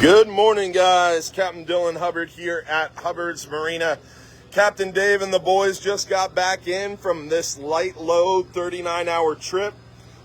Good morning, guys. Captain Dylan Hubbard here at Hubbard's Marina. Captain Dave and the boys just got back in from this light load 39-hour trip.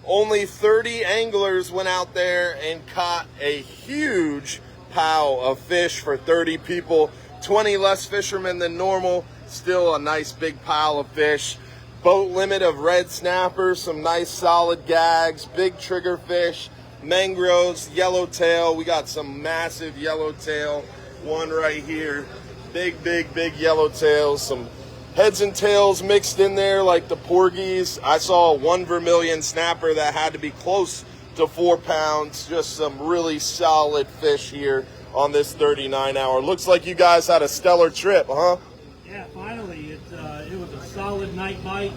Only 30 anglers went out there and caught a huge pile of fish for 30 people. 20 less fishermen than normal. Still a nice big pile of fish. Boat limit of red snapper, some nice solid gags, big trigger fish, mangroves, yellowtail. We got some massive yellowtail, one right here. Big yellowtails, some heads and tails mixed in there like the porgies. I saw one vermilion snapper that had to be close to 4 pounds. Just some really solid fish here on this 39-hour. Looks like you guys had a stellar trip, huh? Yeah, finally. It was a solid night bite.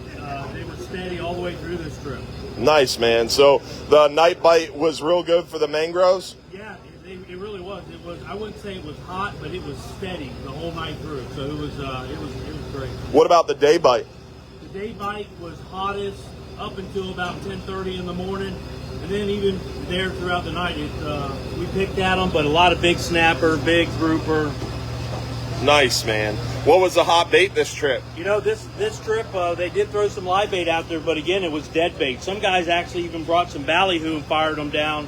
They were steady all the way through this trip. Nice, man. So the night bite was real good for the mangroves? Yeah, it really was. I wouldn't say it was hot, but it was steady the whole night through. So it was great. What about the day bite? The day bite was hottest up until about 10:30 in the morning, and then even there throughout the night, we picked at them, but a lot of big snapper, big grouper. Nice, man. What was the hot bait this trip? You know, this trip, they did throw some live bait out there, but again, it was dead bait. Some guys actually even brought some ballyhoo and fired them down,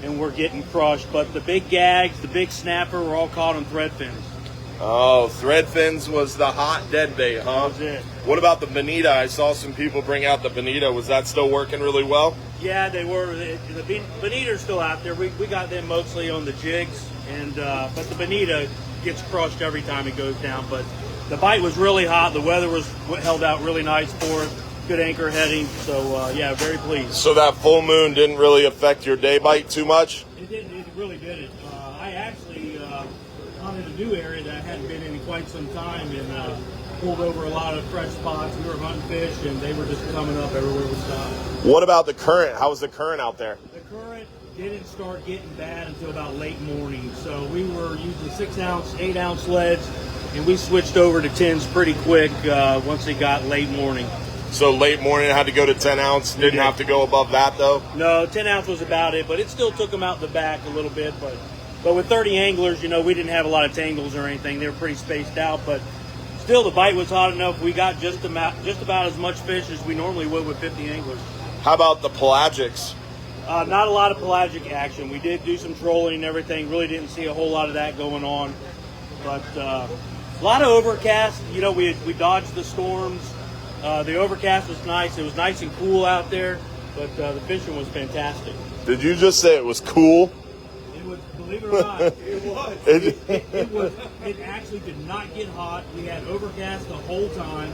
and were getting crushed. But the big gags, the big snapper, were all caught on thread fins. Oh, thread fins was the hot dead bait, huh? That was it. What about the bonita? I saw some people bring out the bonita. Was that still working really well? Yeah, they were. The bonita's still out there. We got them mostly on the jigs, and but the bonita gets crushed every time it goes down. But the bite was really hot. The weather was held out really nice for us. Good anchor heading. So yeah, very pleased. So that full moon didn't really affect your day bite too much? It didn't. It really didn't. I actually hunted a new area that I hadn't been in quite some time, and pulled over a lot of fresh spots. We were hunting fish, and they were just coming up everywhere we stopped. What about the current? How was the current out there? The current didn't start getting bad until about late morning. So we were using 6-ounce, 8-ounce leads, and we switched over to 10s pretty quick once it got late morning. So late morning had to go to 10 ounce. Didn't have to go above that though? No, 10 ounce was about it, but it still took them out the back a little bit. But with 30 anglers, you know, we didn't have a lot of tangles or anything. They were pretty spaced out, but still the bite was hot enough. We got just about as much fish as we normally would with 50 anglers. How about the pelagics? Not a lot of pelagic action. We did do some trolling and everything. Really didn't see a whole lot of that going on. But a lot of overcast. You know, we dodged the storms. The overcast was nice. It was nice and cool out there, but the fishing was fantastic. Did you just say it was cool? It was, believe it or not, it was. It actually did not get hot. We had overcast the whole time,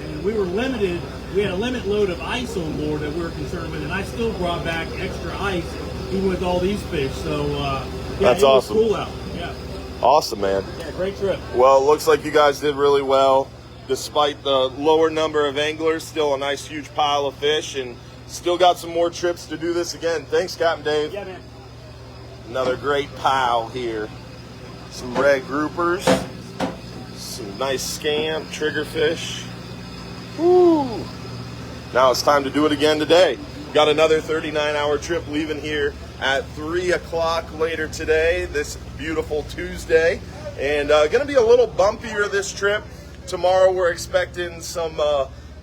and we were limited. We had a limit load of ice on board that we were concerned with, and I still brought back extra ice even with all these fish. So yeah, that's awesome. It was cool out. Yeah. Awesome, man. Yeah, great trip. Well, it looks like you guys did really well. Despite the lower number of anglers, still a nice huge pile of fish, and still got some more trips to do this again. Thanks, Captain Dave. Yeah, man. Another great pile here. Some red groupers, some nice scamp, triggerfish. Woo! Now it's time to do it again today. Got another 39-hour trip leaving here at 3 o'clock later today, this beautiful Tuesday. And going to be a little bumpier this trip. Tomorrow we're expecting some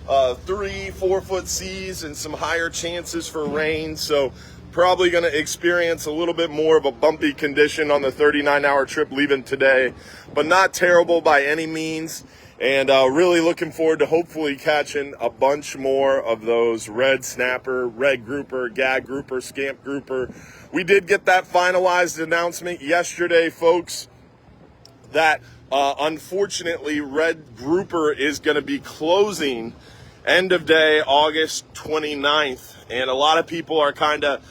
3-4 foot seas and some higher chances for rain, so probably going to experience a little bit more of a bumpy condition on the 39-hour trip leaving today, but not terrible by any means. And really looking forward to hopefully catching a bunch more of those red snapper, red grouper, gag grouper, scamp grouper. We did get that finalized announcement yesterday, folks, that unfortunately, red grouper is going to be closing end of day August 29th. And a lot of people are kind of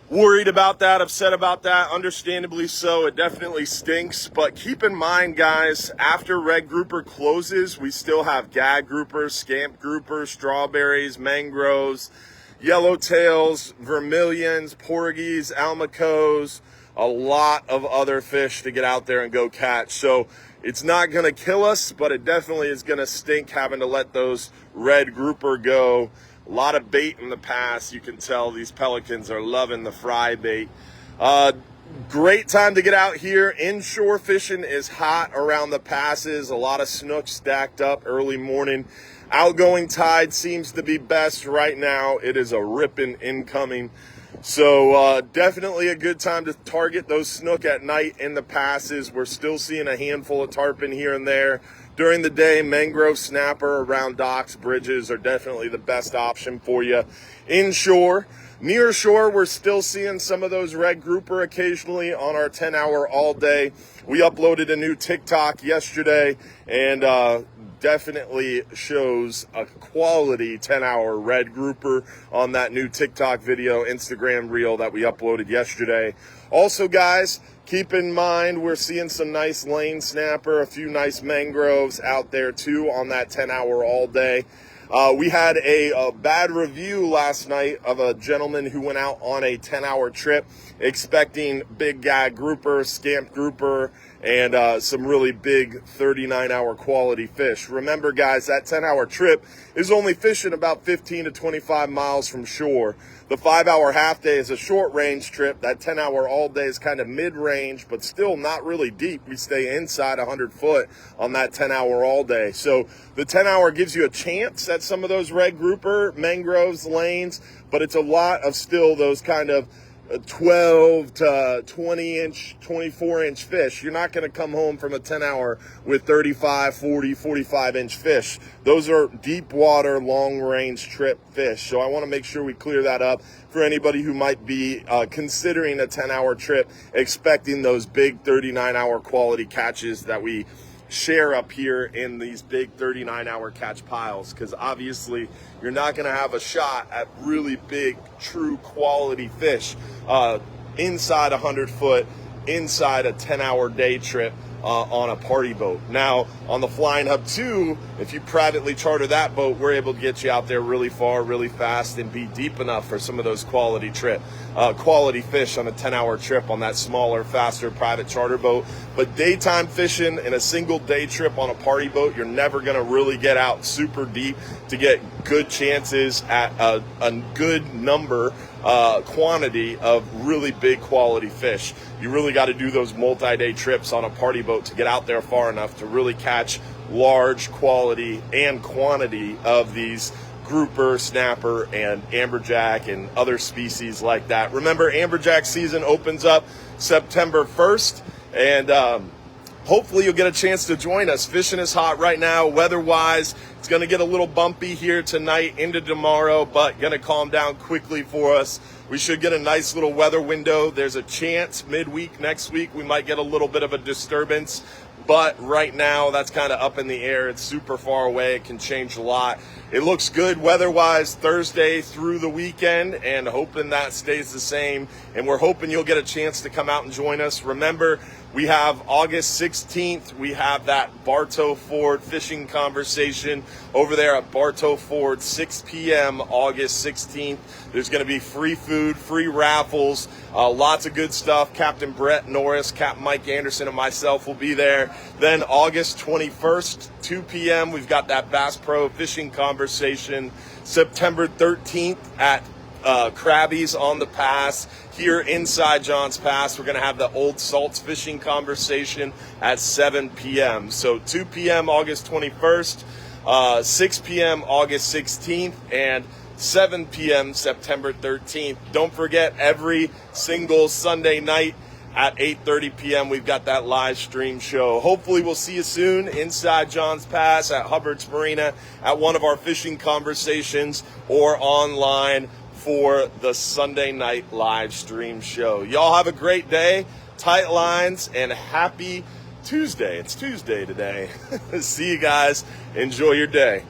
worried about that, upset about that. Understandably so. It definitely stinks. But keep in mind, guys, after red grouper closes, we still have gag groupers, scamp groupers, strawberries, mangroves, yellowtails, vermilions, porgies, almacos, a lot of other fish to get out there and go catch. So it's not going to kill us, but it definitely is going to stink having to let those red grouper go. A lot of bait in the past. You can tell these pelicans are loving the fry bait. Great time to get out here. Inshore fishing is hot around the passes. A lot of snook stacked up early morning. Outgoing tide seems to be best right now. It is a ripping incoming. So definitely a good time to target those snook at night in the passes. We're still seeing a handful of tarpon here and there. During the day, mangrove snapper around docks, bridges are definitely the best option for you. Inshore. Near shore, we're still seeing some of those red grouper occasionally on our 10-hour all day. We uploaded a new TikTok yesterday and definitely shows a quality 10-hour red grouper on that new TikTok video, Instagram reel that we uploaded yesterday. Also, guys, keep in mind we're seeing some nice lane snapper, a few nice mangroves out there too on that 10-hour all day. We had a bad review last night of a gentleman who went out on a 10-hour trip expecting big gag grouper, scamp grouper, and some really big 39-hour quality fish. Remember, guys, that 10-hour trip is only fishing about 15 to 25 miles from shore. The 5-hour half day is a short range trip. That 10-hour all day is kind of mid-range, but still not really deep. We stay inside 100 foot on that 10-hour all day. So the 10-hour gives you a chance at some of those red grouper, mangroves, lanes, but it's a lot of still those kind of 12 to 20 inch, 24 inch fish. You're not going to come home from a 10-hour with 35, 40, 45 inch fish. Those are deep water, long range trip fish. So I want to make sure we clear that up for anybody who might be considering a 10-hour trip, expecting those big 39-hour quality catches that we share up here in these big 39-hour catch piles, because obviously you're not going to have a shot at really big, true quality fish inside 100 foot, inside a 10-hour day trip on a party boat. Now, on the Flying Hub 2, if you privately charter that boat, we're able to get you out there really far, really fast, and be deep enough for some of those quality fish on a 10-hour trip on that smaller, faster private charter boat. But daytime fishing in a single day trip on a party boat, you're never going to really get out super deep to get good chances at a good number, quantity of really big quality fish. You really got to do those multi-day trips on a party boat to get out there far enough to really catch large quality and quantity of these grouper, snapper, and amberjack and other species like that. Remember, amberjack season opens up September 1st, and hopefully you'll get a chance to join us. Fishing is hot right now, weather-wise. It's going to get a little bumpy here tonight into tomorrow, but going to calm down quickly for us. We should get a nice little weather window. There's a chance midweek next week we might get a little bit of a disturbance, but right now that's kind of up in the air. It's super far away. It can change a lot. It looks good weather-wise Thursday through the weekend, and hoping that stays the same. And we're hoping you'll get a chance to come out and join us. Remember, we have August 16th. We have that Bartow Ford fishing conversation over there at Bartow Ford, 6 p.m. August 16th. There's going to be free food, free raffles, lots of good stuff. Captain Brett Norris, Captain Mike Anderson, and myself will be there. Then August 21st, 2 p.m., we've got that Bass Pro fishing conversation. September 13th at Krabby's on the Pass here inside Johns Pass. We're going to have the Old Salts fishing conversation at 7 p.m. So 2 p.m. August 21st, 6 p.m. August 16th, and 7 p.m. September 13th. Don't forget, every single Sunday night at 8:30 p.m. we've got that live stream show. Hopefully we'll see you soon inside Johns Pass at Hubbard's Marina at one of our fishing conversations or online for the Sunday night live stream show. Y'all have a great day, tight lines, and happy Tuesday. It's Tuesday today. See you guys. Enjoy your day.